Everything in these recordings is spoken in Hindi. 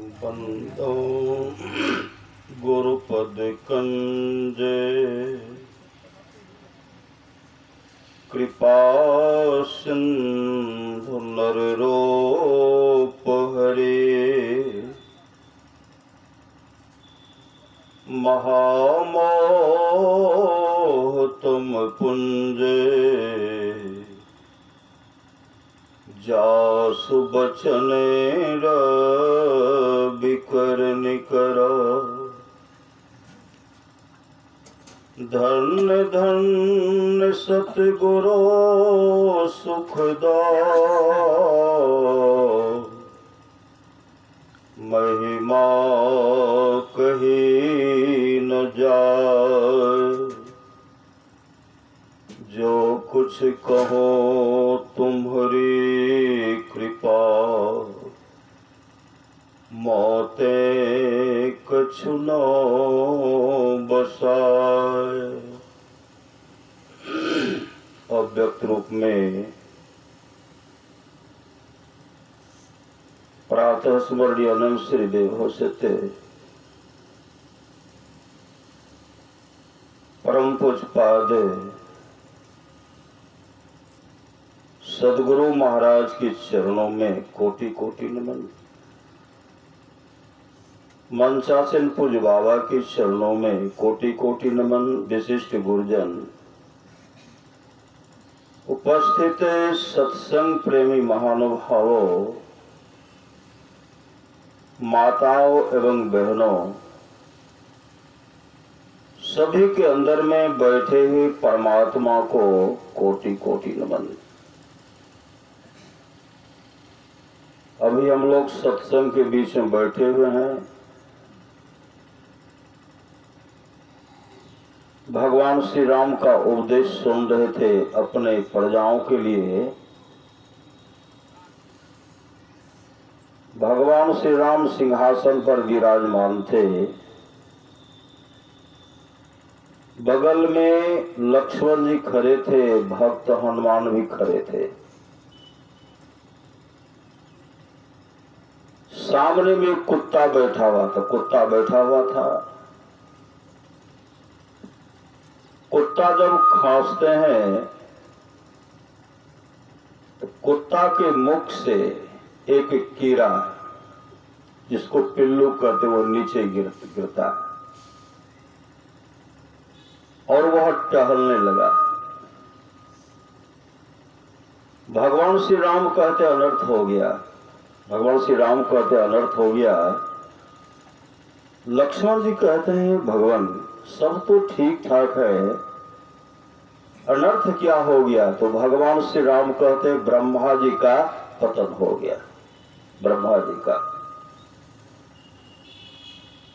बंदो गुरुपद कंजे कृपा सिंधु नर रूप हरे महामोह तुम पुंजे जासु बचने बिकर निकरा धन धन सतगुरु सुखदा महिमा कही न जाए जो कुछ कहो तुम्हारी कृपा मौते कछु न बसाए। अव्यक्त रूप में प्रातः स्मरणीय अनंत श्री देव सत्य परम पूज्यपाद सदगुरु महाराज के चरणों में कोटि कोटि नमन। मंचासन पूज्य बाबा के चरणों में कोटि कोटि नमन। विशिष्ट गुरुजन, उपस्थित सत्संग प्रेमी महानुभावों, माताओं एवं बहनों, सभी के अंदर में बैठे हुए परमात्मा को कोटि कोटि नमन। अभी हम लोग सत्संग के बीच में बैठे हुए हैं। भगवान श्री राम का उपदेश सुन रहे थे अपने प्रजाओं के लिए। भगवान श्री राम सिंहासन पर विराजमान थे। बगल में लक्ष्मण जी खड़े थे, भक्त हनुमान भी खड़े थे। सामने में कुत्ता बैठा हुआ था। कुत्ता जब खांसते हैं तो कुत्ता के मुख से एक कीड़ा जिसको पिल्लू कहते वो नीचे गिरता है और वह टहलने लगा। भगवान श्री राम कहते अनर्थ हो गया। भगवान श्री राम कहते अनर्थ हो गया। लक्ष्मण जी कहते हैं भगवान सब तो ठीक ठाक है, अनर्थ क्या हो गया? तो भगवान श्री राम कहते ब्रह्मा जी का पतन हो गया। ब्रह्मा जी का,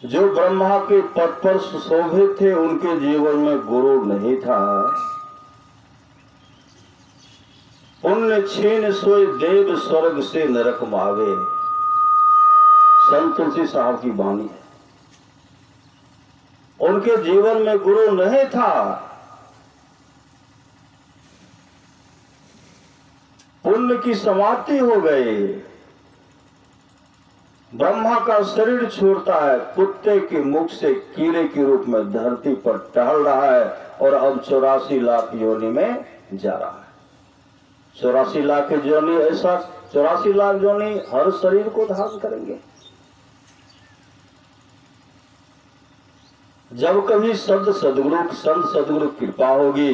जो ब्रह्मा के पद पर सुशोभित थे, उनके जीवन में गुरु नहीं था। पुण्य छीन सोए देव स्वर्ग से नरक मावे। संत तुलसी साहब की वाणी है। उनके जीवन में गुरु नहीं था। पुण्य की समाप्ति हो गई। ब्रह्मा का शरीर छोड़ता है, कुत्ते के मुख से कीड़े के रूप में धरती पर टहल रहा है और अब 84 लाख योनि में जा रहा है। 84 लाख योनि, ऐसा 84 लाख योनि हर शरीर को धारण करेंगे। जब कभी संत सदगुरु कृपा होगी,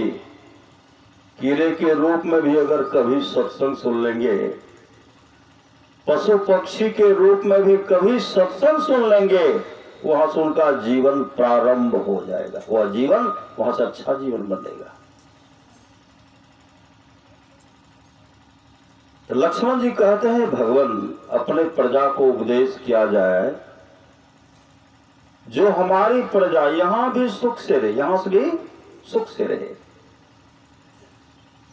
कीड़े के रूप में भी अगर कभी सत्संग सुन लेंगे, पशु पक्षी के रूप में भी कभी सत्संग सुन लेंगे, वहां से उनका जीवन प्रारंभ हो जाएगा। वह जीवन वहां से अच्छा जीवन बनेगा। तो लक्ष्मण जी कहते हैं भगवान अपने प्रजा को उपदेश किया जाए, जो हमारी प्रजा यहां भी सुख से रहे, यहां से भी सुख से रहे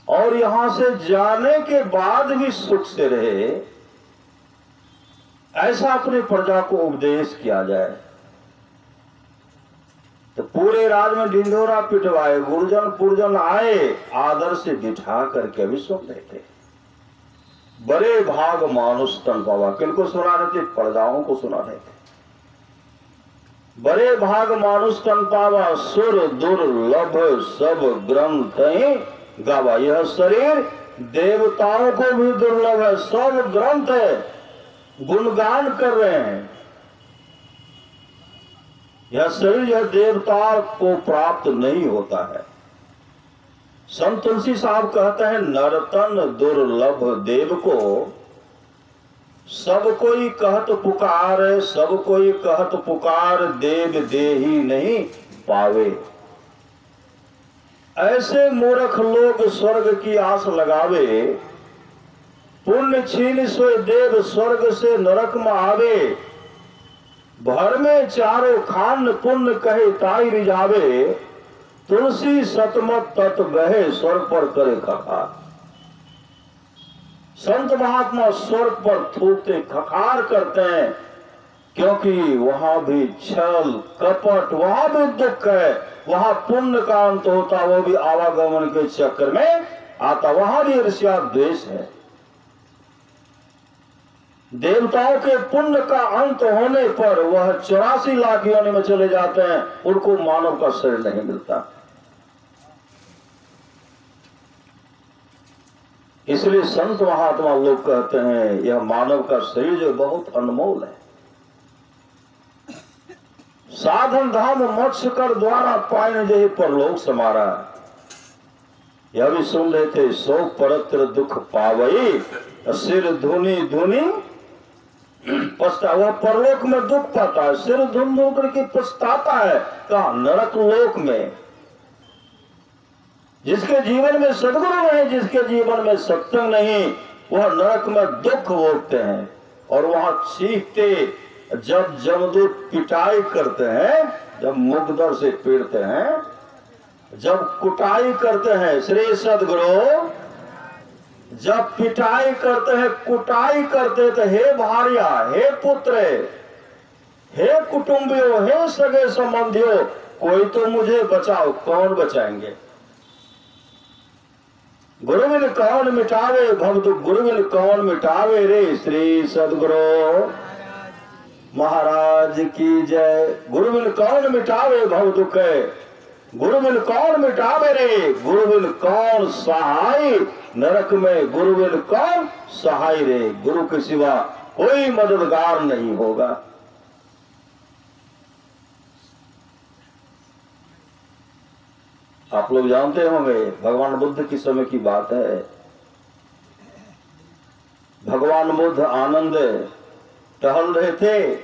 और यहां से जाने के बाद भी सुख से रहे, ऐसा अपने प्रजा को उपदेश किया जाए। तो पूरे राज में ढिंढोरा पिटवाए, गुरुजन पुरजन आए, आदर से बिठा करके भी सुन रहे थे। बड़े भाग मानुष तन पावा। किनको सुना रहे थे? प्रजाओं को सुना रहे थे। बड़े भाग मानुष तन पावा, सुर दुर्लभ सब ग्रंथ गावा। यह शरीर देवताओं को भी दुर्लभ है, सब ग्रंथ है, गुणगान कर रहे हैं। यह शरीर यह देवता को प्राप्त नहीं होता है। संत तुलसी साहब कहते हैं, नरतन दुर्लभ देव को सब कोई कहत पुकार, सब कोई कहत पुकार, देव देही नहीं पावे। ऐसे मूर्ख लोग स्वर्ग की आस लगावे, पुण्य छीन सोए देव स्वर्ग से नरक में आवे। भर में चारों खान पुण्य कहे ताई रिझावे, तुलसी सतमत तत् बहे स्वर्ग पर करे खखार। संत महात्मा स्वर्ग पर थूकते खखार करते हैं, क्योंकि वहां भी छल कपट, वहां भी दुख है, वहां पुण्य का अंत होता, वो भी आवागमन के चक्कर में आता, वहां भी ईर्ष्या द्वेष है। देवताओं के पुण्य का अंत होने पर वह 84 लाख योनि में चले जाते हैं, उनको मानव का शरीर नहीं मिलता। इसलिए संत महात्मा लोग कहते हैं, यह मानव का शरीर जो बहुत अनमोल है। साधन धाम मत्स्य कर द्वारा पाइन जही परलोक समारा। यह भी सुन रहे थे, शोक परत्र दुख पावई, सिर धुनी धुनी पछता। वह परलोक में दुख पाता है, सिर धुन धुन करके पछताता है। कहा? नरक लोक में। जिसके जीवन में सदगुरु नहीं, जिसके जीवन में सत्संग नहीं, वह नरक में दुख भोगते हैं। और वहां चीखते, जब जमदूत पिटाई करते हैं, जब मुकदर से पीड़ते हैं, जब कुटाई करते हैं, श्री सदगुरु जब पिटाई करते हैं, कुटाई करते थे, हे भार्या, हे पुत्र, हे कुटुंबियों, हे सगे संबंधियों, कोई तो मुझे बचाओ। कौन बचाएंगे? गुरुविन कौन मिटावे भक्त, गुरुविन कौन मिटावे रे। श्री सदगुरु महाराज की जय। गुरुविन कौन मिटावे भव दुख, गुरुविन कौन मिटावे रे। गुरुविन कौन सहाय नरक में, गुरुविन कौन सहाय रे। गुरु के सिवा कोई मददगार नहीं होगा। आप लोग जानते होंगे, भगवान बुद्ध के समय की बात है। भगवान बुद्ध आनंद टहल रहे थे,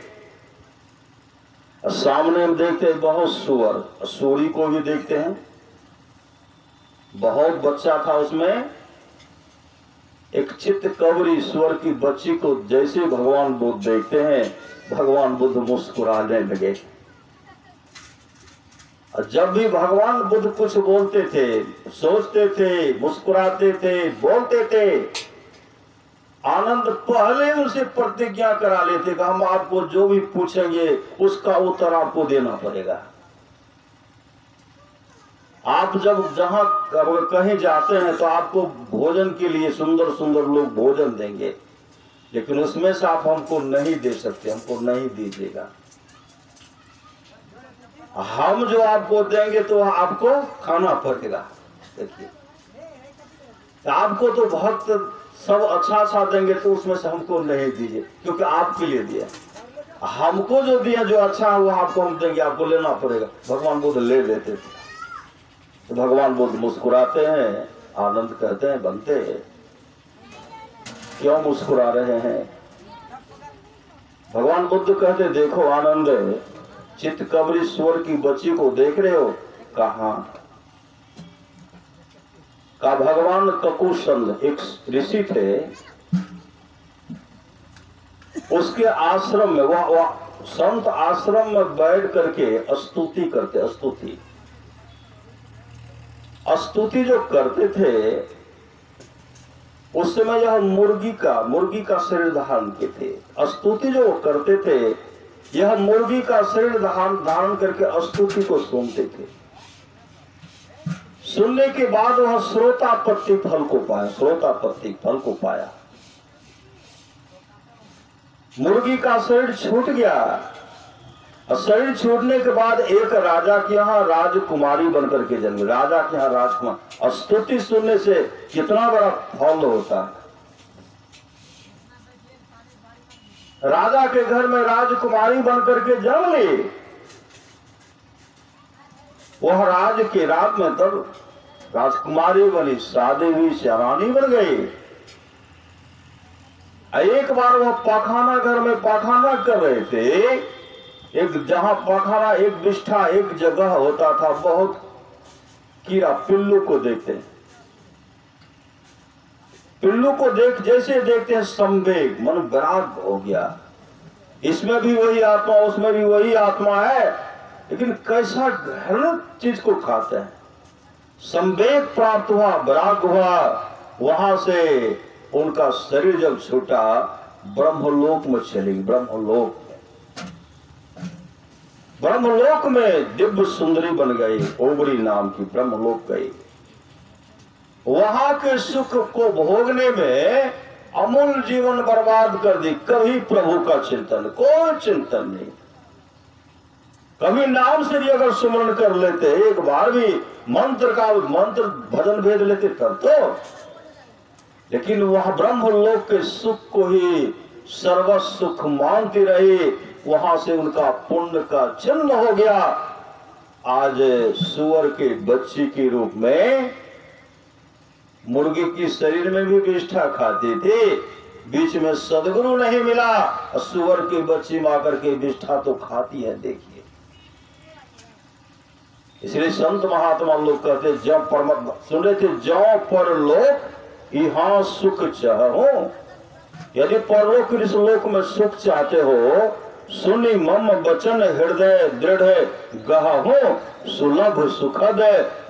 सामने हम देखते बहुत सुअर, सूरी को भी देखते हैं, बहुत बच्चा था उसमें। एक चित्त कवरी सुअर की बच्ची को जैसे भगवान बुद्ध देखते हैं, भगवान बुद्ध मुस्कुराने लगे। जब भी भगवान बुद्ध कुछ बोलते थे, सोचते थे, मुस्कुराते थे, बोलते थे, आनंद पहले उनसे प्रतिज्ञा करा लेते कि हम आपको जो भी पूछेंगे उसका उत्तर आपको देना पड़ेगा। आप जब जहां कहीं जाते हैं तो आपको भोजन के लिए सुंदर सुंदर लोग भोजन देंगे, लेकिन उसमें से आप हमको नहीं दे सकते, हमको नहीं दीजिएगा। हम जो आपको देंगे तो आपको खाना पड़ेगा। देखिए, आपको तो भक्त सब अच्छा अच्छा देंगे तो उसमें से हमको नहीं दीजिए, क्योंकि आपके लिए दिया। हमको जो दिया, जो अच्छा है वो आपको हम देंगे, आपको लेना पड़ेगा। भगवान बुद्ध ले लेते थे। तो भगवान बुद्ध मुस्कुराते हैं, आनंद कहते हैं, बनते हैं, क्यों मुस्कुरा रहे हैं? भगवान बुद्ध कहते, देखो आनंद, चित्त कबरी सुअर की बच्ची को देख रहे हो? कहा? का भगवान ककुशंद एक ऋषि थे, उसके आश्रम में वह संत आश्रम में बैठ करके स्तुति करते। स्तुति जो करते थे, उस समय यह मुर्गी का शरीर धारण के थे। स्तुति जो करते थे, यह मुर्गी का शरीर धारण करके स्तुति को सुनते थे। सुनने के बाद वह श्रोतापत्ति फल को पाया। मुर्गी का शरीर छूट गया और शरीर छूटने के बाद एक राजा के यहाँ राजकुमारी बनकर के जन्मी। राजा के यहाँ राजकुमार, और स्तुति सुनने से कितना बड़ा फल होता है। राजा के घर में राजकुमारी बनकर के जन्म ली। वह राज के रात में तब राजकुमारी बनी, शादी हुई, सियारानी बन गई। एक बार वह पाखाना घर में पाखाना कर रहे थे। एक जहां पाखाना, एक बिष्ठा, एक जगह होता था, बहुत कीड़ा पिल्लू को देखते हैं। पिल्लू को जैसे देखते हैं संवेग, मन विराग हो गया। इसमें भी वही आत्मा, उसमें भी वही आत्मा है, लेकिन कैसा घृणित चीज को खाते हैं। संवेग प्राप्त हुआ, विराग हुआ। वहां से उनका शरीर जब छूटा, ब्रह्मलोक में चली। ब्रह्मलोक में दिव्य सुंदरी बन गई, ओबड़ी नाम की, ब्रह्मलोक गई। वहां के सुख को भोगने में अमूल जीवन बर्बाद कर दी। कभी प्रभु का चिंतन, कोई चिंतन नहीं। कभी नाम से भी अगर सुमरण कर लेते, एक बार भी मंत्र भजन भेद लेते तब तो, लेकिन वह ब्रह्मलोक के सुख को ही सर्वस्व सुख मानती रही। वहां से उनका पुण्य का चिन्ह हो गया। आज सुअर के बच्चे के रूप में मुर्गी की शरीर में भी विष्ठा खाती थी। बीच में सदगुरु नहीं मिला, सुअर की बच्ची मां करके विष्ठा तो खाती है। देखिए, इसलिए संत महात्मा लोग कहते, जब परम सुन रहे थे, जौ पर लोक यहाँ सुख चाहो। यदि परलोक के इस लोक में सुख चाहते हो, सुनी मम वचन हृदय दृढ़ गहहो, सुलभ सुखद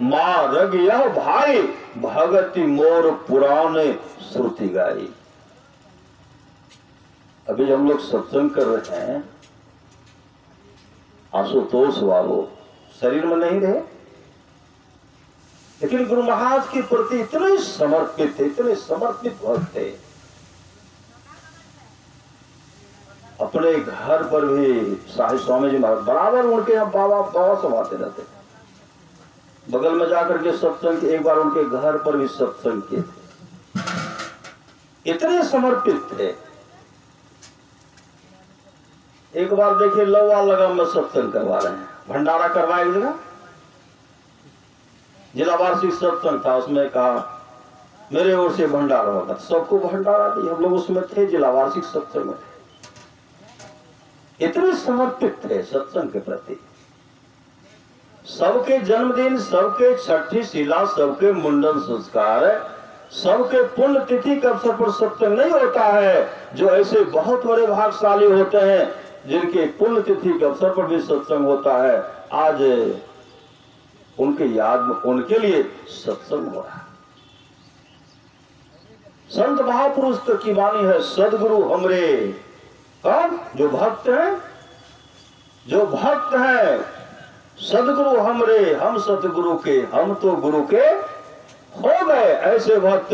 मार्ग यह भाई, भगति मोर पुराण श्रुति गाई। अभी हम लोग सत्संग कर रहे हैं, आशुतोष वालों शरीर में नहीं रहे, लेकिन गुरु महाराज के प्रति इतने समर्पित थे, इतने समर्पित भक्त थे। अपने घर पर भी साहिब स्वामी जी महाराज बराबर उनके यहाँ बाबा सब आते रहते। बगल में जाकर के सत्संग, एक बार उनके घर पर भी सत्संग किए थे। इतने समर्पित थे। एक बार देखिए, लौवा लगाम में सत्संग करवा रहे हैं, भंडारा करवाए एक जगह, जिला वार्षिक सत्संग था। उसमें कहा मेरे ओर से भंडारा होगा, सबको भंडारा दी। हम लोग उसमें थे, जिला वार्षिक सत्संग में थे। इतने समर्पित थे सत्संग के प्रति। सबके जन्मदिन, सबके छठी शिला, सबके मुंडन संस्कार, सबके पुण्य तिथि के अवसर पर सत्संग नहीं होता है। जो ऐसे बहुत बड़े भाग्यशाली होते हैं, जिनके पुण्य तिथि के अवसर पर भी सत्संग होता है, आज उनके याद में, उनके लिए सत्संग हो रहा है। संत महापुरुष की वाणी है, सदगुरु हमरे। कौन? जो भक्त हैं, जो भक्त हैं। सदगुरु हमरे, हम सतगुरु के, हम तो गुरु के हो गए। ऐसे भक्त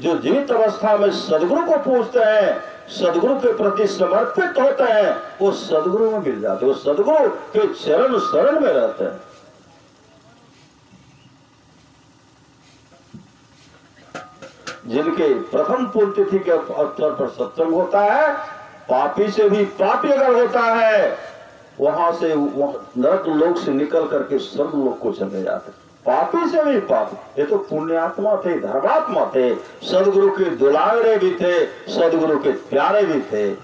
जो जीवित अवस्था में सदगुरु को पूछते हैं, सदगुरु के प्रति समर्पित होते हैं, वो सदगुरु में मिल जाते, वो सदगुरु के चरण शरण में रहते हैं। जिनके प्रथम पुण्यतिथि के अवसर पर सत्संग होता है, पापी से भी पापी अगर होता है, वहां से नरक लोक से निकल करके स्वर्ग लोक को चले जाते। पापी से भी पापी, ये तो पुण्यात्मा थे, धर्मात्मा थे, सदगुरु के दुलारे भी थे, सदगुरु के प्यारे भी थे।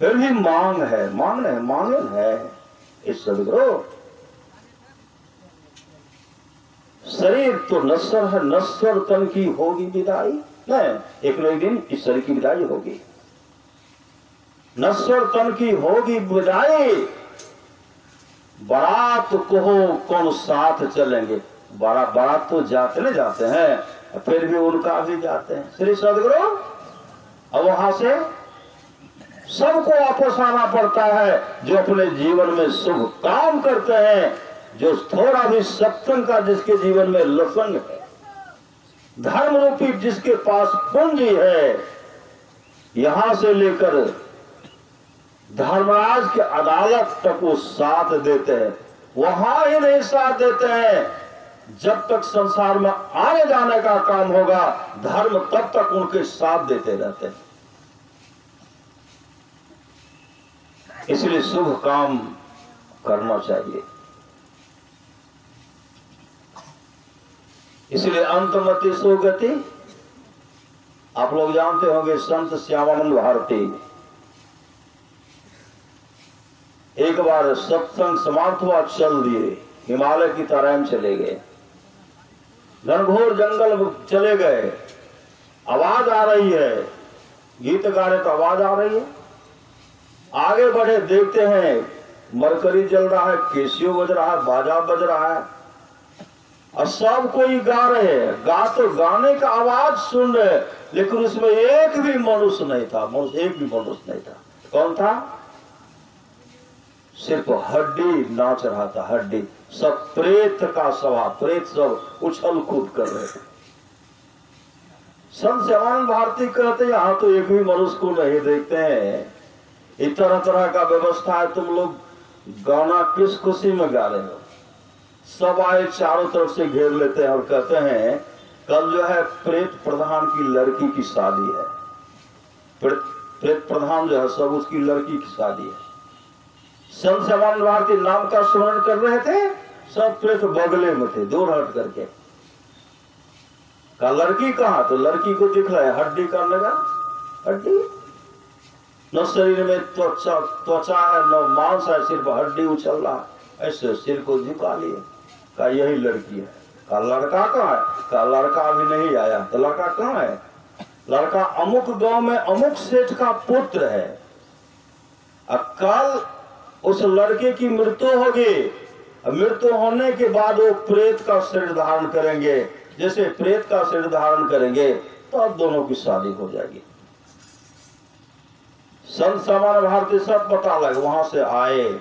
फिर भी मांग है, मांगन है इस सदगुरु। शरीर तो नश्वर है, नश्वर तन की होगी विदाई। नहीं, एक न एक दिन इस शरीर की विदाई होगी। नश्वर तन की होगी विदाई। बारात को कौन साथ चलेंगे? बारात तो जाते न जाते हैं, फिर भी उनका भी जाते हैं श्री सदगुरु। अब वहां से सबको वापस आना पड़ता है, जो अपने जीवन में शुभ काम करते हैं, जो थोड़ा भी सत्संग का जिसके जीवन में लसंग है, धर्म रूपी जिसके पास पूंजी है, यहां से लेकर धर्मराज की अदालत तक वो साथ देते हैं। वहां ही नहीं साथ देते हैं, जब तक संसार में आने जाने का काम होगा धर्म तब तक उनके साथ देते रहते हैं। इसलिए शुभ काम करना चाहिए। इसलिए अंतमति सुगति। आप लोग जानते होंगे संत श्यामानंद भारती एक बार सत्संग समाप्त हुआ, चल दिए, हिमालय की तरह चले गए, घनघोर जंगल चले गए। आवाज आ रही है, गीत गा रहे तो आवाज आ रही है। आगे बढ़े, देखते हैं मरकरी जल रहा है, केसियो बज रहा है, बाजा बज रहा है और सब कोई गा रहे हैं। गा तो गाने का आवाज सुन रहे, लेकिन उसमें एक भी मनुष्य नहीं था। एक भी मनुष्य नहीं था। कौन था? सिर्फ हड्डी नाच रहा था, हड्डी। सब प्रेत का स्वभाव, प्रेत सब उछल कूद कर रहे थे। संत श्यामानंद भारती कहते हैं यहां तो एक भी मनुष्य को नहीं देखते हैं, इस तरह तरह का व्यवस्था है, तुम लोग गाना किस खुशी में गा रहे हो? सब आए, चारों तरफ से घेर लेते हैं और कहते हैं कल जो है प्रेत प्रधान की लड़की की शादी है। प्रेत प्रधान जो है सब उसकी लड़की की शादी है। संत श्यामानंद भारती नाम का स्मरण कर रहे थे, सब प्रेत बगले में थे, दूर हट करके। का लड़की कहाँ? तो लड़की को दिख रहा है, हड्डी का लगा, हड्डी न शरीर में त्वचा है न मांस है, सिर्फ हड्डी उछल रहा है। ऐसे सिर को झुका लिए, का यही लड़की है। का लड़का कहाँ है? का लड़का अभी नहीं आया। तो लड़का कहाँ है? लड़का अमुक गांव में अमुक सेठ का पुत्र है। कल उस लड़के की मृत्यु होगी, मृत्यु होने के बाद वो प्रेत का शरीर धारण करेंगे। जैसे प्रेत का शरीर धारण करेंगे तो अब दोनों की शादी हो जाएगी। संत श्यामानंद भारती सब पता लगे, वहां से आए।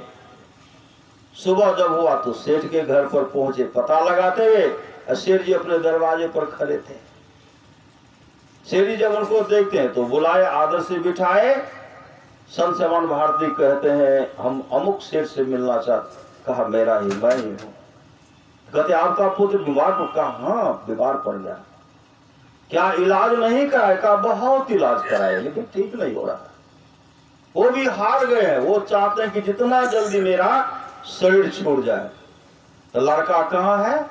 सुबह जब हुआ तो सेठ के घर पर पहुंचे, पता लगाते हुए। सेठ जी अपने दरवाजे पर खड़े थे। सेठ जी जब उनको देखते हैं तो बुलाए, आदर से बिठाए। संत श्यामानंद भारती कहते हैं हम अमुक सेठ से मिलना चाहते। कहा मेरा ही, मैं ही हूं। कहते आपका पुत्र बीमार पड़? कहा हाँ बीमार पड़ गया। क्या इलाज नहीं कराए? कहा बहुत इलाज कराए लेकिन ठीक नहीं हो रहा। वो भी हार गए हैं, वो चाहते हैं कि जितना जल्दी मेरा शरीर छोड़ जाए। तो लड़का कहाँ है?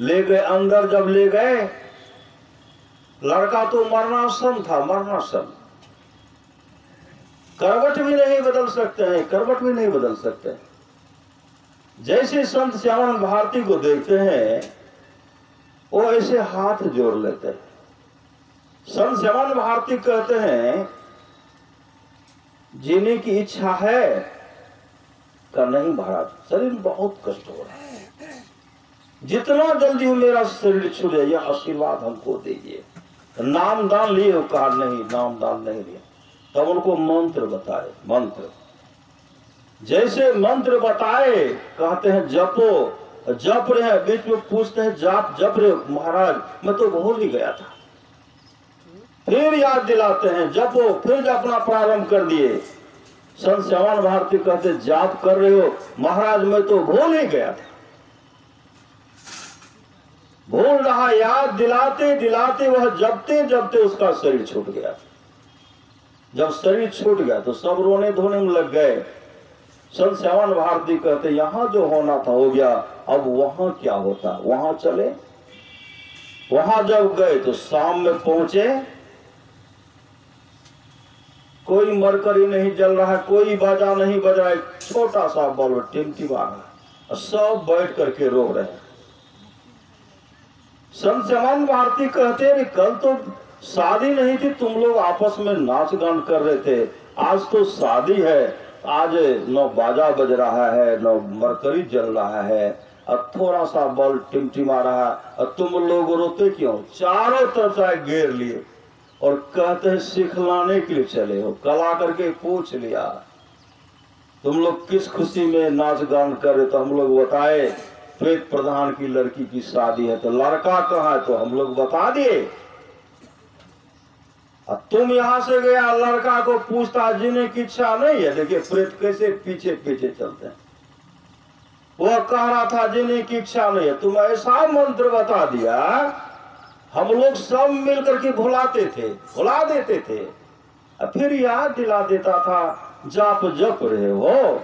ले गए अंदर। जब ले गए, लड़का तो मरणासन था, मरणासन। करवट भी नहीं बदल सकते हैं, करवट भी नहीं बदल सकते। जैसे संत श्यामानंद भारती को देखते हैं वो ऐसे हाथ जोड़ लेते हैं। संत श्यामानंद भारती कहते हैं जीने की इच्छा है? का नहीं महाराज, शरीर में बहुत कष्ट हो रहा है, जितना जल्दी मेरा शरीर छूट जाए यह आशीर्वाद हमको दीजिए। नाम दान लिए हो? कहा नहीं, नाम दान नहीं लिया। तब उनको मंत्र बताए। मंत्र जैसे मंत्र बताए, कहते हैं जपो। जप रहे हैं, बीच में पूछते हैं जाप जप रहे हो? महाराज मैं तो भूल ही गया था। फिर याद दिलाते हैं जपो, फिर अपना प्रारंभ कर दिए। संत श्यामानंद भारती कहते जाप कर रहे हो? महाराज मैं तो भूल ही गया था। भूल रहा, याद दिलाते दिलाते वह जपते जपते उसका शरीर छूट गया। जब शरीर छूट गया तो सब रोने धोने में लग गए। संत श्यामानंद भारती कहते यहां जो होना था हो गया, अब वहां क्या होता? वहां चले। वहां जब गए तो शाम में पहुंचे, कोई मरकरी नहीं जल रहा है, कोई बाजा नहीं बज रहा है, छोटा सा बल्ब टिमटिमा रहा है, सब बैठ करके रो रहे हैं। संत श्यामानंद भारती कहते हैं कल तो शादी नहीं थी, तुम लोग आपस में नाच गान कर रहे थे, आज तो शादी है, आज न बाजा बज रहा है न मरकरी जल रहा है और थोड़ा सा बल्ब टिमटिमा रहा है और तुम लोग रोते क्यों? चारों तरफ से घेर लिए और कहते हैं सिखलाने के लिए चले हो। कल आकर के पूछ लिया तुम लोग किस खुशी में नाच गान कर रहे? तो हम लोग बताए प्रेत प्रधान की लड़की की शादी है। तो लड़का कहाँ है? तो हम लोग बता दिए। अब तुम यहां से गया, लड़का को पूछता जीने की इच्छा नहीं है। देखिए प्रेत कैसे पीछे पीछे चलते हैं। वह कह रहा था जीने की इच्छा नहीं है। तुम ऐसा मंत्र बता दिया, हम लोग सब मिलकर के भुलाते थे, भुला देते थे, और फिर याद दिला देता था, जाप जप रहे हो।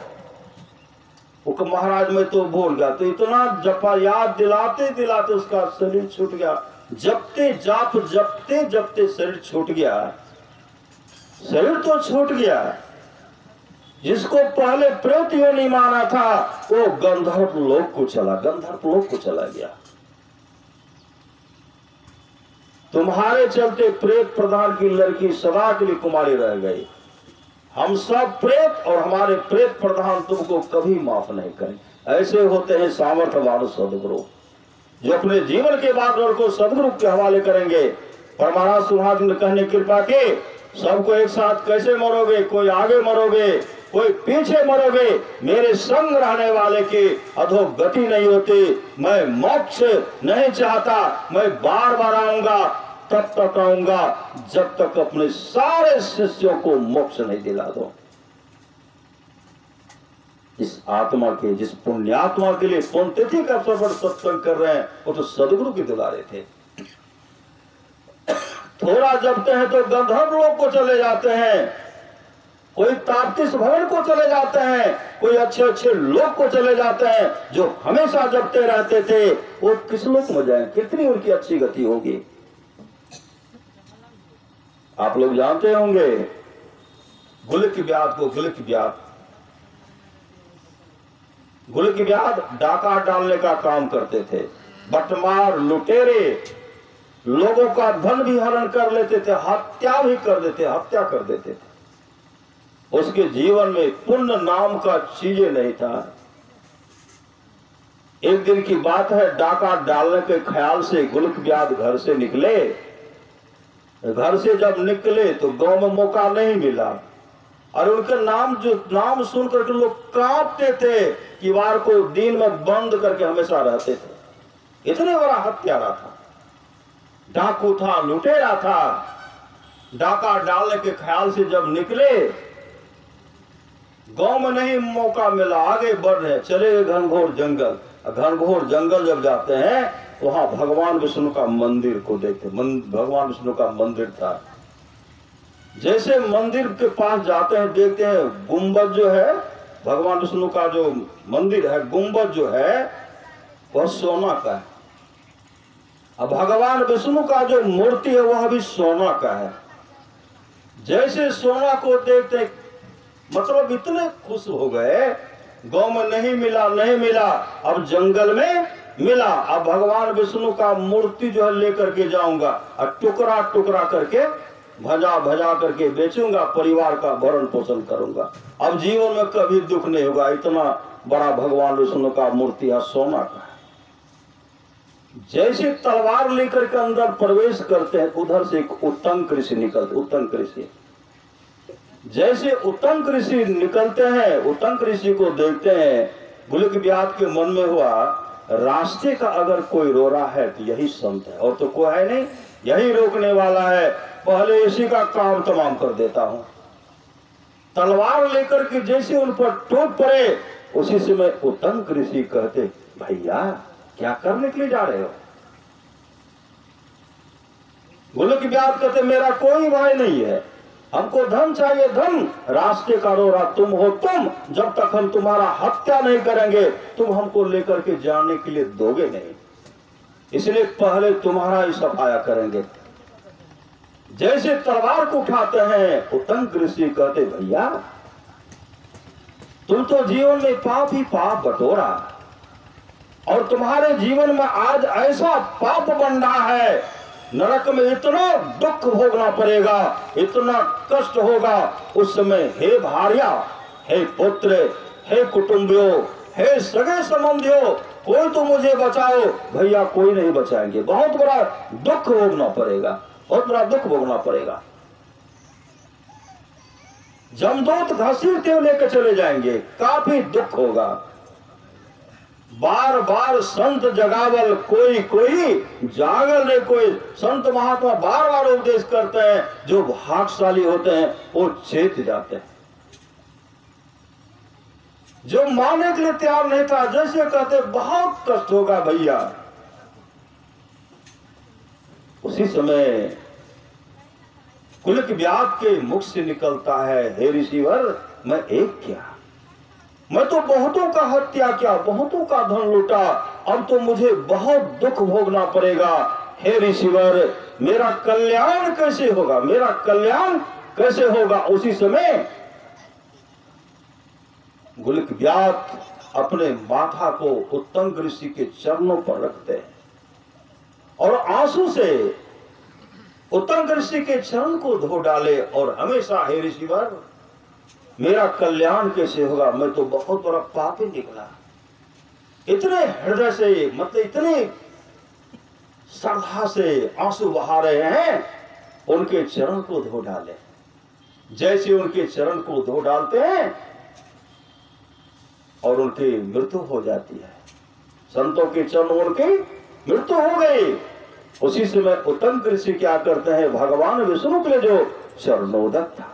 वो महाराज मैं तो भूल गया। तो इतना जपा, याद दिलाते दिलाते उसका शरीर छूट गया। जपते जाप जपते जपते शरीर छूट गया। शरीर तो छूट गया, जिसको पहले प्रेत योनि माना था वो गंधर्व लोक को चला, गंधर्व लोक को चला गया। तुम्हारे चलते प्रेत प्रधान की लड़की सदा के लिए कुमारी रह गई। हम सब प्रेत और हमारे प्रेत प्रधान तुमको कभी माफ नहीं करें। ऐसे होते हैं सामर्थ्यवान सदगुरु, जो अपने जीवन के बागडोर को सदगुरु के हवाले करेंगे। परमाराज सुभाष ने कहने कृपा के, सबको एक साथ कैसे मरोगे, कोई आगे मरोगे कोई पीछे मरोगे, मेरे संग रहने वाले की अधोगति नहीं होती। मैं मोक्ष नहीं चाहता, मैं बार बार आऊंगा, तब तक आऊंगा जब तक अपने सारे शिष्यों को मोक्ष नहीं दिला दो। इस आत्मा के, जिस पुण्यात्मा के लिए पुण्यतिथि का अवसर पर सत्संग कर रहे हैं, वो तो सदगुरु के दुलारे थे। थोड़ा जपते हैं तो गंधर्व लोक को चले जाते हैं, कोई ताप्तिस भवन को चले जाते हैं, कोई अच्छे अच्छे लोग को चले जाते हैं। जो हमेशा जपते रहते थे वो किस लोक में जाए, कितनी उनकी अच्छी गति होगी। आप लोग जानते होंगे गुलक व्याध को, गुलक व्याध, गुलक व्याध डाका डालने का काम करते थे। बटमार लुटेरे लोगों का धन भी हरण कर लेते थे, हत्या भी कर देते, हत्या कर देते थे। उसके जीवन में पुण्य नाम का चीजें नहीं था। एक दिन की बात है, डाका डालने के ख्याल से गुलक व्याध घर से निकले। घर से जब निकले तो गांव में मौका नहीं मिला, और उनके नाम सुनकर के लोग कांपते थे। किवाड़ को दिन में बंद करके हमेशा रहते थे। इतने बड़ा हत्यारा था, डाकू था, लुटेरा था। डाका डालने के ख्याल से जब निकले, गांव में नहीं मौका मिला, आगे बढ़ रहे, चले गए घनघोर जंगल। घनघोर जंगल जब जाते हैं, वहां भगवान विष्णु का मंदिर को देखते। भगवान विष्णु का मंदिर था। जैसे मंदिर के पास जाते हैं, देखते हैं गुंबद जो है, भगवान विष्णु का जो मंदिर है, गुंबद जो है वह सोना का है। अब भगवान विष्णु का जो मूर्ति है वह भी सोना का है। जैसे सोना को देखते, मतलब इतने खुश हो गए। गांव में नहीं मिला, नहीं मिला, अब जंगल में मिला। अब भगवान विष्णु का मूर्ति जो है लेकर के जाऊंगा, और टुकड़ा टुकड़ा करके भजा भजा करके बेचूंगा, परिवार का भरण पोषण करूंगा। अब जीवन में कभी दुख नहीं होगा। इतना बड़ा भगवान विष्णु का मूर्ति है, सोना का है। जैसे तलवार लेकर के अंदर प्रवेश करते हैं, उधर से एक उत्तंक ऋषि निकलते। उत्तंक ऋषि, जैसे उत्तंक ऋषि निकलते हैं, उत्तंक ऋषि को देखते हैं। गुलक व्याध के मन में हुआ, रास्ते का अगर कोई रो रहा है तो यही संत है, और तो कोई है नहीं, यही रोकने वाला है। पहले इसी का काम तमाम कर देता हूं। तलवार लेकर के जैसे उन पर टूट पड़े, उसी समय उत्तंक ऋषि कहते, भैया क्या करने के लिए जा रहे हो? गुलक व्याध कहते, मेरा कोई भाई नहीं है, हमको धन चाहिए, धन। रास्ते का रोरा तुम हो, तुम। जब तक हम तुम्हारा हत्या नहीं करेंगे, तुम हमको लेकर के जाने के लिए दोगे नहीं, इसलिए पहले तुम्हारा ही सफाया करेंगे। जैसे तलवार को उठाते हैं, उत्तंक ऋषि कहते, भैया तुम तो जीवन में पाप ही पाप बटोरा, और तुम्हारे जीवन में आज ऐसा पाप बन रहा है, नरक में इतना दुख भोगना पड़ेगा, इतना कष्ट होगा। उस समय हे भार्या, हे पुत्र, हे कुटुंबियों, हे सगे संबंधियों, कोई तो मुझे बचाओ। भैया कोई नहीं बचाएंगे, बहुत बड़ा दुख भोगना पड़ेगा, बहुत बड़ा दुख भोगना पड़ेगा। जमदूत घसीटते हुए लेकर चले जाएंगे, काफी दुख होगा। बार बार संत जगावल कोई कोई जागल रे कोई। संत महात्मा बार बार उपदेश करते हैं, जो भाग्यशाली होते हैं वो चेत जाते हैं। जो मानने के लिए तैयार नहीं था, जैसे कहते बहुत कष्ट होगा भैया, उसी समय कुलिक व्याध के मुख से निकलता है, हे ऋषिवर मैं एक क्या, मैं तो बहुतों का हत्या किया, बहुतों का धन लूटा, अब तो मुझे बहुत दुख भोगना पड़ेगा। हे ऋषिवर मेरा कल्याण कैसे होगा, मेरा कल्याण कैसे होगा। उसी समय कुलिक व्याध अपने माथा को उत्तंग ऋषि के चरणों पर रखते हैं और आंसू से उत्तंग ऋषि के चरण को धो डाले और हमेशा, हे ऋषिवर मेरा कल्याण कैसे होगा, मैं तो बहुत बड़ा पापी निकला। इतने हृदय से, मतलब इतने श्रद्धा से आंसू बहा रहे हैं, उनके चरण को धो डाले। जैसे उनके चरण को धो डालते हैं और उनकी मृत्यु हो जाती है, संतों के चरण उनकी मृत्यु हो गई। उसी समय उत्तंग ऋषि क्या करते हैं, भगवान विष्णु के लिए जो चरणोदक था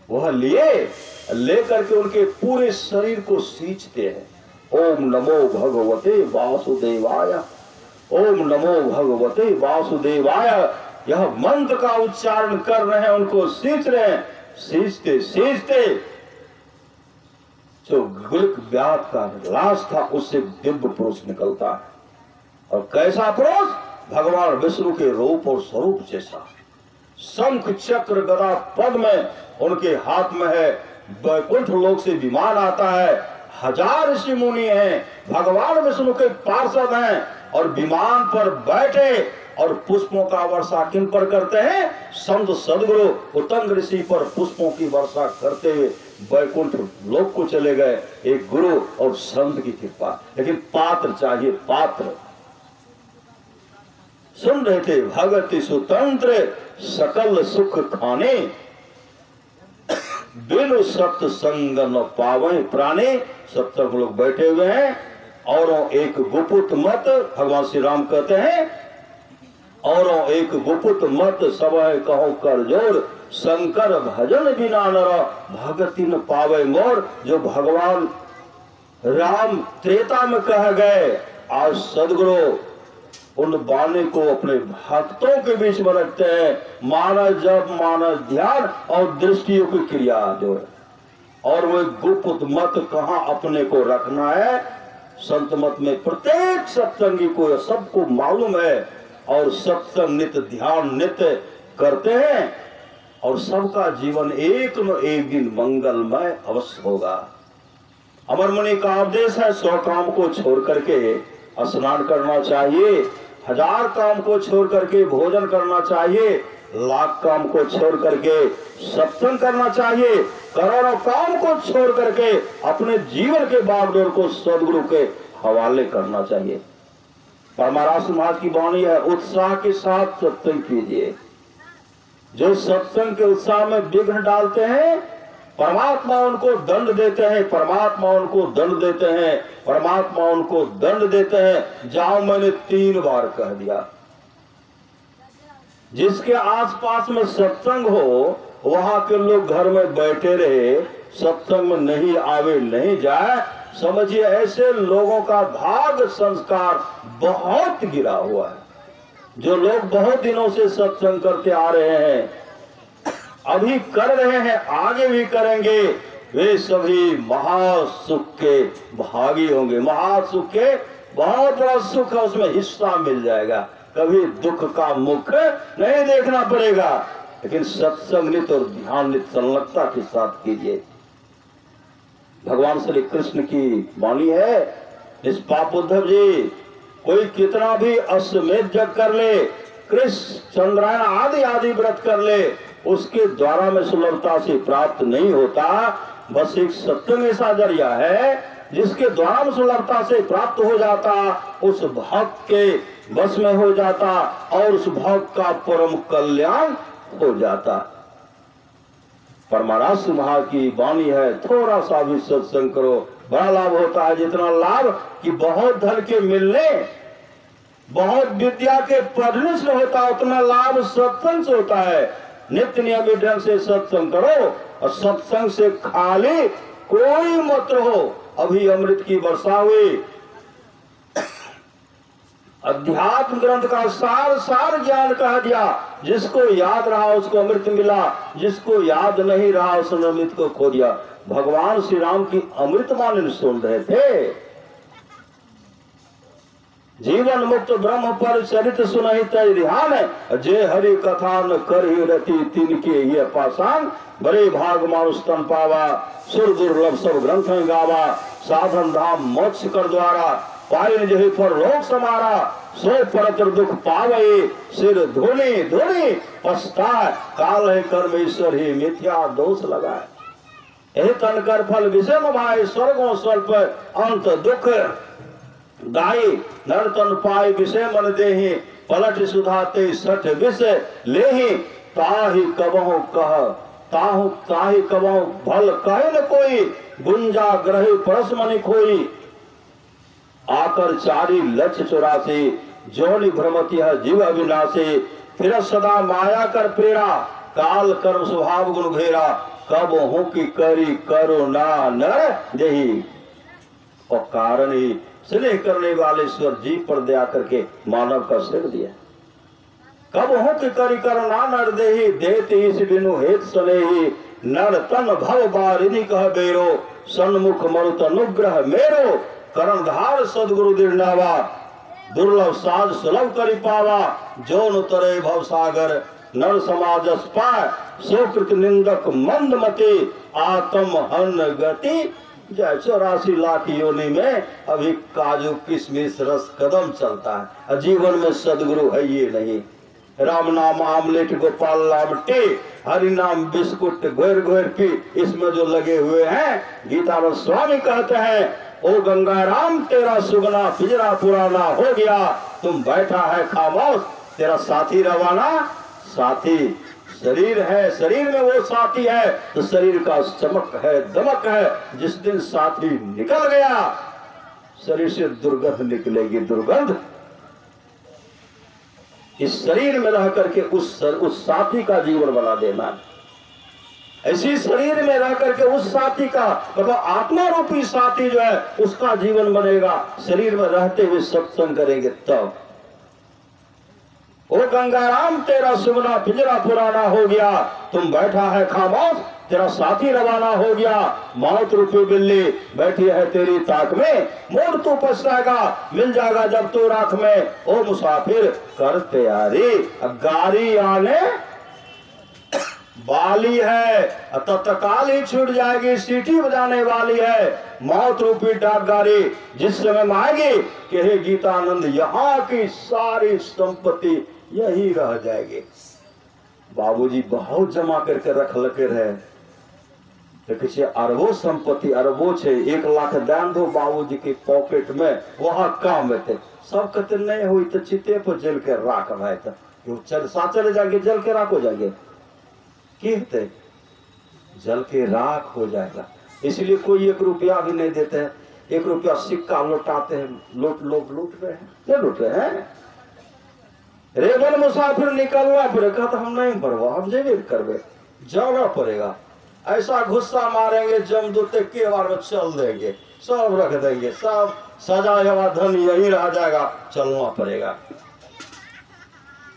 वह लेकर के उनके पूरे शरीर को सींचते हैं। ओम नमो भगवते वासुदेवाय, ओम नमो भगवते वासुदेवाय, यह मंत्र का उच्चारण कर रहे हैं, उनको सींच रहे हैं। सींचते सींचते जो कुलिक व्याध का लाश था उससे दिव्य पुरुष निकलता है। और कैसा पुरुष, भगवान विष्णु के रूप और स्वरूप जैसा। शंख चक्र गदा पद में उनके हाथ में है, वैकुंठ लोक से विमान आता है, 1000 ऋषि मुनि हैं, भगवान विष्णु के पार्षद हैं और विमान पर बैठे और पुष्पों का वर्षा किन पर करते हैं, संत सदगुरु उत्तंग ऋषि पर पुष्पों की वर्षा करते हुए वैकुंठ लोक को चले गए। एक गुरु और संत की कृपा, लेकिन पात्र चाहिए, पात्र। सुन रहे थे, भगति सुतंत्र सकल सुख खाने, बिनु सत्संग न पावे प्राणे। सत्संग लोग बैठे हुए हैं और एक गुपुत मत, भगवान श्री राम कहते हैं, और एक गुपुत मत सब है कहो कर जोर, शंकर भजन बिना नर भगति न पावे मोर। जो भगवान राम त्रेता में कह गए, आज सदगुरु उन वाणी को अपने भक्तों के बीच में रखते हैं। मानस जप, मानस ध्यान और दृष्टियों की क्रिया जो है, और वो गुप्त मत कहाँ अपने को रखना है। संत मत में प्रत्येक सत्संगी को सबको मालूम है और सत्संग नित्य ध्यान नित्य करते हैं और सबका जीवन एक न एक दिन मंगलमय अवश्य होगा। अमर मुनि का आदेश है, 100 काम को छोड़ करके स्नान करना चाहिए, 1000 काम को छोड़ करके भोजन करना चाहिए, 1,00,000 काम को छोड़ करके सत्संग करना चाहिए, करोड़ों काम को छोड़ करके अपने जीवन के बागडोर को सदगुरु के हवाले करना चाहिए। परमारास महाराज की वाणी है, उत्साह के साथ सत्संग कीजिए। जो सत्संग के उत्साह में विघ्न डालते हैं, परमात्मा उनको दंड देते हैं, परमात्मा उनको दंड देते हैं, परमात्मा उनको दंड देते हैं। जाओ, मैंने 3 बार कह दिया। जिसके आसपास में सत्संग हो वहां के लोग घर में बैठे रहे, सत्संग में नहीं आवे नहीं जाए, समझिए ऐसे लोगों का भाग संस्कार बहुत गिरा हुआ है। जो लोग बहुत दिनों से सत्संग करते आ रहे हैं, अभी कर रहे हैं, आगे भी करेंगे, वे सभी महासुख के भागी होंगे। महासुख के बहुत बड़ा सुख है, उसमें हिस्सा मिल जाएगा, कभी दुख का मुख नहीं देखना पड़ेगा। लेकिन सत्संग नित्य और ध्यान नित्य संलग्नता के साथ कीजिए। भगवान श्री कृष्ण की वाणी है, निष्पाप उद्धव जी, कोई कितना भी अश्वमेध यज्ञ कर ले, कृष्ण चंद्रायण आदि आदि व्रत कर ले, उसके द्वारा में सुलभता से प्राप्त नहीं होता। बस एक सत्संग ऐसा जरिया है जिसके द्वारा में सुलभता से प्राप्त हो जाता, उस भक्त के बस में हो जाता और उस भक्त का परम कल्याण हो जाता। परमारास महाराज की वाणी है, थोड़ा सा भी सत्संग करो, बड़ा लाभ होता है। जितना लाभ कि बहुत धन के मिलने, बहुत विद्या के पढ़ने से होता, उतना लाभ सत्संग से होता है। नित्य नियमित ढंग से सत्संग करो और सत्संग से खाली कोई मत रहो। अभी अमृत की वर्षा हुई, अध्यात्म ग्रंथ का सार सार ज्ञान कह दिया। जिसको याद रहा उसको अमृत मिला, जिसको याद नहीं रहा उसने अमृत को खो दिया। भगवान श्री राम की अमृतवाणी सुन रहे थे। जीवन मुक्त ब्रह्म पर चरित सुनहि तय ध्यान, जे हरि कथा न कर ही रति तिनके ये पाषाण। बड़े भाग मानुष तन पावा, सुर दुर्लभ सब ग्रंथ गावा। साधन धाम मोक्ष कर द्वारा, पाइन जहि पर रोग समारा। सो परतर दुख पावे, सिर धोनी धोनी पछताए। काल है कर्म ईश्वर ही मिथ्या दोष लगाए। यही तन कर फल विषम भाई, स्वर्गों स्वल्प अंत दुख गाई। नर तन पाई विषय मन देहि, पलट सुधाते सठ विष लेहि। ताहि कबहु कह ताहि कबहु भल कहे न कोई, गुंजा ग्रही परस मनि खोई। आकर चारी लक्ष्य 84, जोनि भ्रमति है जीव अविनाशी। फिर सदा माया कर प्रेरा, काल कर्म स्वभाव गुण घेरा। कब हूं की करी करुणा नर देहि। और कारण ही स्नेह करने वाले ईश्वर जीव पर दया करके मानव का सिर दिया। कब हूं की करी करुणा नर देहि, देते इस बिनु हेत स्नेही। नर तन भव बारिनी कह बेरो, सन्मुख मरुत अनुग्रह मेरो। करणधार सदगुरु दीर्णावा, दुर्लभ साज सुलभ करि पावा। जोन तरे भव सागर, नर समाजस पाय। सोकृत निंदक मंद मति, आत्म हन गति। 84 लाख योनि में अभी काजू किशमिश रस कदम चलता है। जीवन में सदगुरु है ये नहीं। राम नाम आमलेट गोपाल नाम टे, हरि नाम बिस्कुट घोर घोर पी, इसमें जो लगे हुए हैं। गीता स्वामी कहते हैं, ओ गंगा राम तेरा सुगना पिजरा पुराना हो गया। तुम बैठा है खामोश, तेरा साथी रवाना। साथी शरीर है, शरीर में वो साथी है तो शरीर का चमक है दमक है। जिस दिन साथी निकल गया, शरीर से दुर्गंध निकलेगी, दुर्गंध। इस शरीर में रह करके उस साथी का जीवन बना देना। ऐसी शरीर में रह करके उस साथी का मतलब आत्मा रूपी साथी जो है उसका जीवन बनेगा। शरीर में रहते हुए सत्संग करेंगे तब। ओ गंगाराम तेरा सुगना पिंजरा पुराना हो गया। तुम बैठा है खामोश, तेरा साथी रवाना हो गया। मौत रूपी बिल्ली बैठी है तेरी ताक में। मोड़ तू पछताएगा, मिल जाएगा जब तू राख में। ओ मुसाफिर कर तैयारी, गाड़ी आने वाली है। तत्काल ही छूट जाएगी, सीटी बजाने वाली है। मौत रूपी डाक गाड़ी जिस समय में आएगी कि हे गीतानंद यहाँ की सारी संपत्ति यही रह जाएगी। बाबूजी बहुत जमा करके रख लगे रहे, देखिए अरबों संपत्ति अरबों छे। 1 लाख दान दो बाबूजी के पॉकेट में, वहां काम में थे। सब कहते नहीं हुई तो चिते पर जल के राख भाई, तो चल साचले जाके जल के राख हो जाएंगे। कहते जल के राख हो जाएगा। इसलिए कोई 1 रुपया भी नहीं देते हैं। 1 रुपया सिक्का लौटाते हैं, लोग लूट रहे हैं, नहीं लूट रहे हैं। रेबन मुसाफिर निकलना पड़ेगा तो हम नहीं बरवा, हम जेबे करवे, जाना पड़ेगा। ऐसा गुस्सा मारेंगे जमदूत के बार में चल देंगे, सब रख देंगे, सब सजाया हुआ धन यही रह जाएगा। चलना पड़ेगा,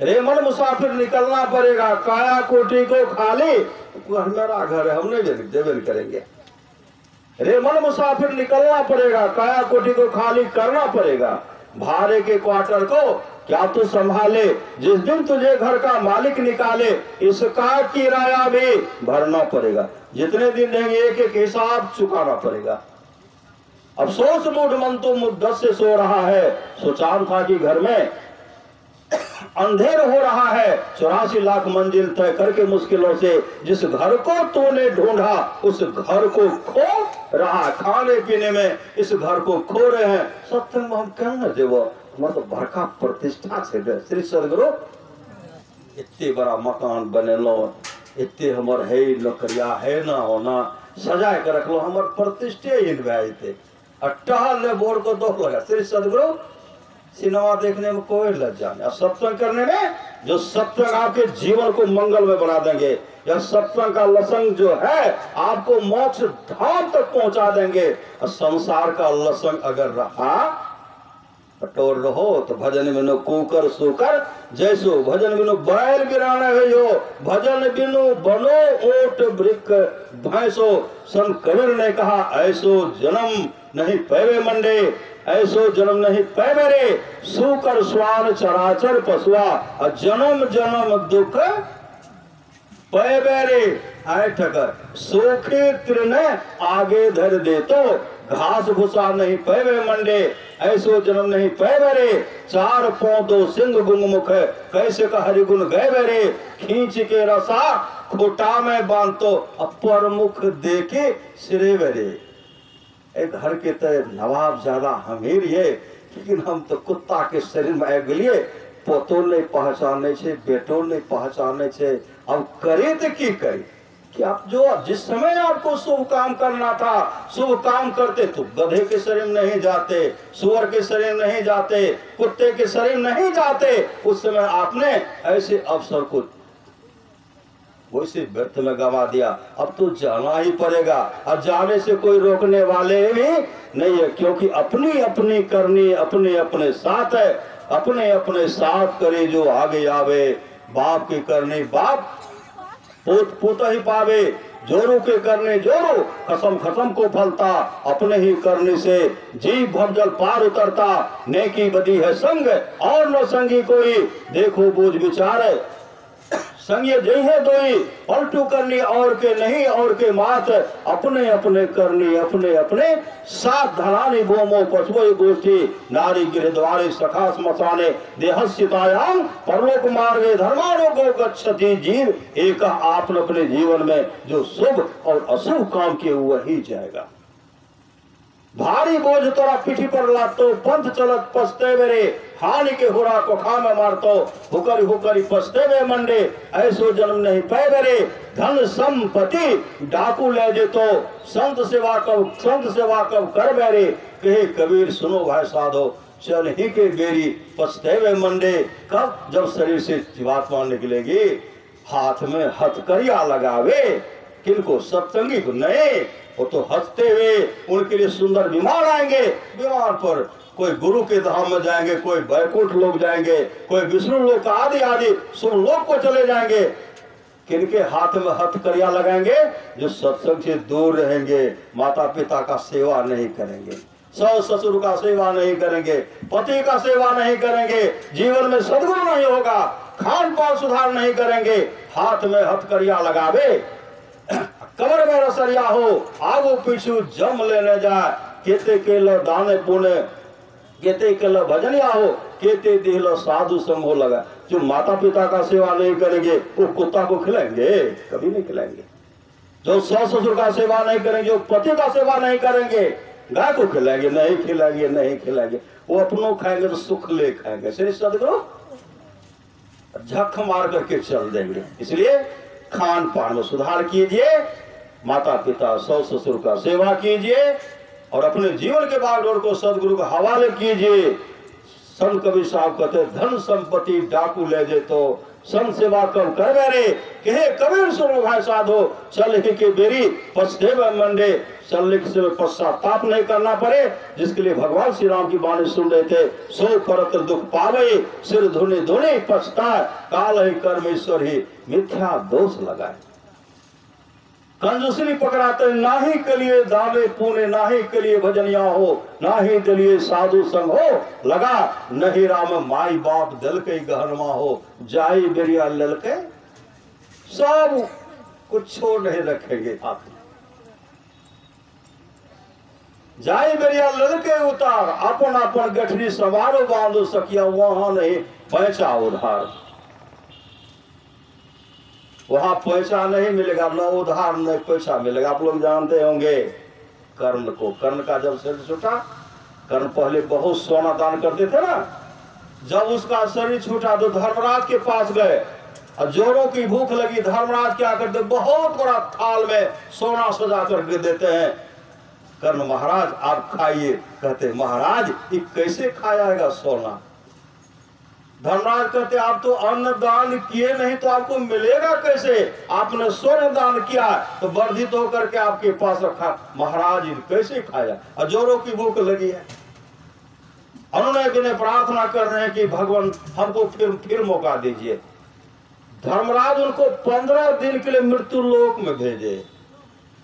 रेमन मुसाफिर निकलना पड़ेगा। काया कोठी को खाली, मेरा घर है, हम नहीं जेबे करेंगे। रेमन मुसाफिर निकलना पड़ेगा, काया कोठी को खाली करना पड़ेगा। भाड़े के क्वार्टर को क्या तू संभाले, जिस दिन तुझे घर का मालिक निकाले, इसका किराया भी भरना पड़ेगा। जितने दिन देंगे एक एक हिसाब चुकाना पड़ेगा। अफसोस मूड मन तो मुद्दत से सो रहा है। सोचान था कि घर में अंधेर हो रहा है। 84 लाख मंजिल तय करके मुश्किलों से जिस घर को तूने ढूंढा उस घर को खो रहा। खाने पीने में इस घर को खो रहे हैं। सत्संग में हम कहना देवो हमारे तो बड़का प्रतिष्ठा से श्री सदगुरु इतने बड़ा मकान बने लो, इतने हमार है नौकरिया है ना होना, सजा के रख लो, हमारे प्रतिष्ठे इन थे। और टहल ले बोर को दोख लगा। श्री सदगुरु सिनेमा देखने में कोई लज्जा नहीं, और सत्संग करने में जो सत्संग आपके जीवन को मंगल में बना देंगे, या सत्संग का लसंग जो है आपको मोक्ष धाम तक पहुंचा देंगे। और संसार का लसंग अगर रहा पटोर रहो तो भजन बिनु कुकर सुकर जैसो, भजन बिनु बैल गिराने हो, भजन बिनु बनो ओट वृक्ष भैंसो। संत कबीर ने कहा ऐसो जन्म नहीं पैवे मंडे, ऐसो जन्म नहीं पैवे रे, सुकर स्वान चराचर पशुआ, जन्म जन्म दुख पैवे रे। आए ठकर सोखे त्रिने आगे धर दे तो, घास भूसा नहीं पैवे मंडे, ऐसो जन्म नहीं पैवे रे, चार पौधो सिंह गुंग मुख, कैसे का हरिगुण गए रे, खींच के रसा खोटा में बांधो, अपर मुख देखे सिरे रे। एक घर के तय नवाब ज्यादा अमीर है, लेकिन हम तो कुत्ता के शरीर में आग लिए, पोतो नहीं पहचाने छे, बेटो नहीं पहचाने छे। अब करे तो की करे कि आप जो जिस समय आपको शुभ काम करना था शुभ काम करते, तो गधे के शरीर में नहीं जाते, सुअर के शरीर में नहीं जाते, कुत्ते के शरीर में नहीं जाते। उस समय आपने ऐसे अवसर को वैसे व्यर्थ में गंवा दिया। अब तो जाना ही पड़ेगा, और जाने से कोई रोकने वाले भी नहीं है, क्योंकि अपनी अपनी करनी अपने अपने साथ है। अपने अपने साथ करे जो आगे आवे, बाप की करनी बाप पोत पोता ही पावे, जोरू के करने जोरू, कसम खसम को फलता, अपने ही करने से जीव भवजल पार उतरता। नेकी बदी है संग और न संगी कोई, देखो बोझ विचार संगे जई है दोई, पलटू करनी और के नहीं और के मात, अपने अपने करनी अपने अपने साथ। धनानी भूमो पशुओ गोष्ठी, नारी गृह द्वारे सखा स्मशाने, देहस्यतायाम परलोक मार्गे धर्मानो गो गच्छति। जीव एक आपने अपने जीवन में जो शुभ और अशुभ काम किए वही जाएगा। भारी बोझ तोरा पीठी पर लातो, पंथ चलत पछते मेरे, हानि के हुरा को खा में मारतो, हुकरी हुकरी पछते में मंडे, ऐसो जन्म नहीं पाए रे। धन संपत्ति डाकू ले जेतो, संत सेवा कब कर बेरे, कहे कबीर सुनो भाई साधो, चल ही के बेरी पछते में मंडे। कब? जब शरीर से जीवात्मा निकलेगी, हाथ में हथकरिया लगावे, किनको? सत्संगी को नहीं, वो तो हंसते हुए उनके लिए सुंदर विमान आएंगे। विमान पर कोई गुरु के धाम में जाएंगे, कोई बैकुंठ लोग जाएंगे, कोई विष्णु लोक आदि आदि शुभ लोक को चले जाएंगे। किनके हाथ में हथकरिया लगाएंगे? जो सत्संग से दूर रहेंगे, माता पिता का सेवा नहीं करेंगे, सास ससुर का सेवा नहीं करेंगे, पति का सेवा नहीं करेंगे, जीवन में सद्गुण नहीं होगा, खान पान सुधार नहीं करेंगे। हाथ में हथकरिया लगावे, कमर में रसरिया हो, आगो पीछू जम लेने जाए, केते के लो दाने पुणे, केते के लो भजनिया हो, केते दिलो साधु संग हो लगा। जो माता पिता का सेवा नहीं करेंगे वो कुत्ता को खिलाएंगे? कभी नहीं खिलाएंगे। जो सास ससुर का सेवा नहीं करेंगे, जो पति का सेवा नहीं करेंगे, गाय को खिलाएंगे? नहीं खिलाएंगे, नहीं खिलाएंगे। वो अपनों खाएंगे तो सुख ले खाएंगे। श्री सदगुरु झक मार करके चल देंगे। इसलिए खान पान में सुधार कीजिए, माता पिता सास ससुर का सेवा कीजिए, और अपने जीवन के बागडोर को सदगुरु के हवाले कीजिए। संत कबीर साहब कहते, धन संपत्ति डाकू ले जे तो, संत सेवा कब कर रे, कहे कबीर सुनो भाई साधो, चल ही के बेरी पछते मंडे। चलने से पश्चाताप नहीं करना पड़े, जिसके लिए भगवान श्री राम की वाणी सुन रहे थे। सो परत दुख पावे, सिर धुने धुने पछताए, काल ही कर्मेश्वर ही मिथ्या दोष लगाए। कंजूसरी पकड़ाते, ना ही के लिए दावे पुणे, ना ही के लिए भजनिया हो, ना ही के लिए साधु संग हो लगा। नहीं राम माई बाप दल के गहनमा हो, जाई बेरिया लल के सब कुछ छोड़ नहीं रखेंगे हाथ। जाई बेरिया लल के उतार, अपन अपन गठरी सवारो बांधो सकिया, वहां नहीं पैसा उधार। वहां पैसा नहीं मिलेगा, न उधार न पैसा मिलेगा। आप लोग जानते होंगे कर्ण को, कर्ण का जब शरीर छूटा, कर्ण पहले बहुत सोना दान करते थे ना, जब उसका शरीर छूटा तो धर्मराज के पास गए और जोरों की भूख लगी। धर्मराज क्या करते, बहुत बड़ा थाल में सोना सजा करके देते हैं। कर्ण महाराज आप खाइए। कहते महाराज ये कैसे खाया जाएगा सोना। धर्मराज कहते आप तो अन्न दान किए नहीं तो आपको मिलेगा कैसे, आपने स्वर्ण दान किया तो वर्धित होकर के आपके पास रखा। महाराज कैसे खाया, और जोरों की भूख लगी है। उन्होंने प्रार्थना कर रहे हैं कि भगवान हमको फिर मौका दीजिए। धर्मराज उनको 15 दिन के लिए मृत्यु लोक में भेजे।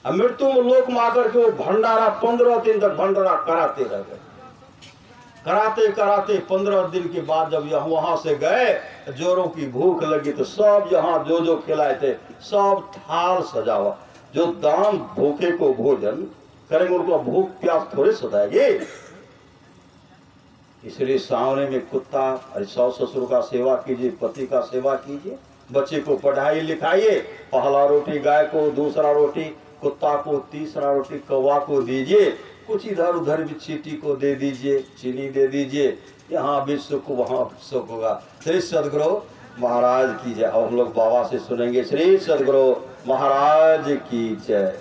अब मृत्यु लोक में आकर के वो भंडारा 15 दिन तक भंडारा कराते रह गए। कराते कराते 15 दिन के बाद जब वहां से गए, जोरों की भूख लगी तो सब यहाँ जो जो खिलाए थे सब थाल सजावा। जो दान भूखे को भोजन करेंगे उनको भूख प्यास थोड़े सताएगी। इसलिए सामने में कुत्ता, सास ससुर का सेवा कीजिए, पति का सेवा कीजिए, बच्चे को पढ़ाई लिखाइए। पहला रोटी गाय को, दूसरा रोटी कुत्ता को, तीसरा रोटी कौवा को दीजिए। कुछ इधर उधर भी चींटी को दे दीजिए, चीनी दे दीजिए। यहाँ भी सुख वहाँ सुख होगा। श्री सदगुरु महाराज की जय। और हम लोग बाबा से सुनेंगे श्री सदगुरु महाराज की जय।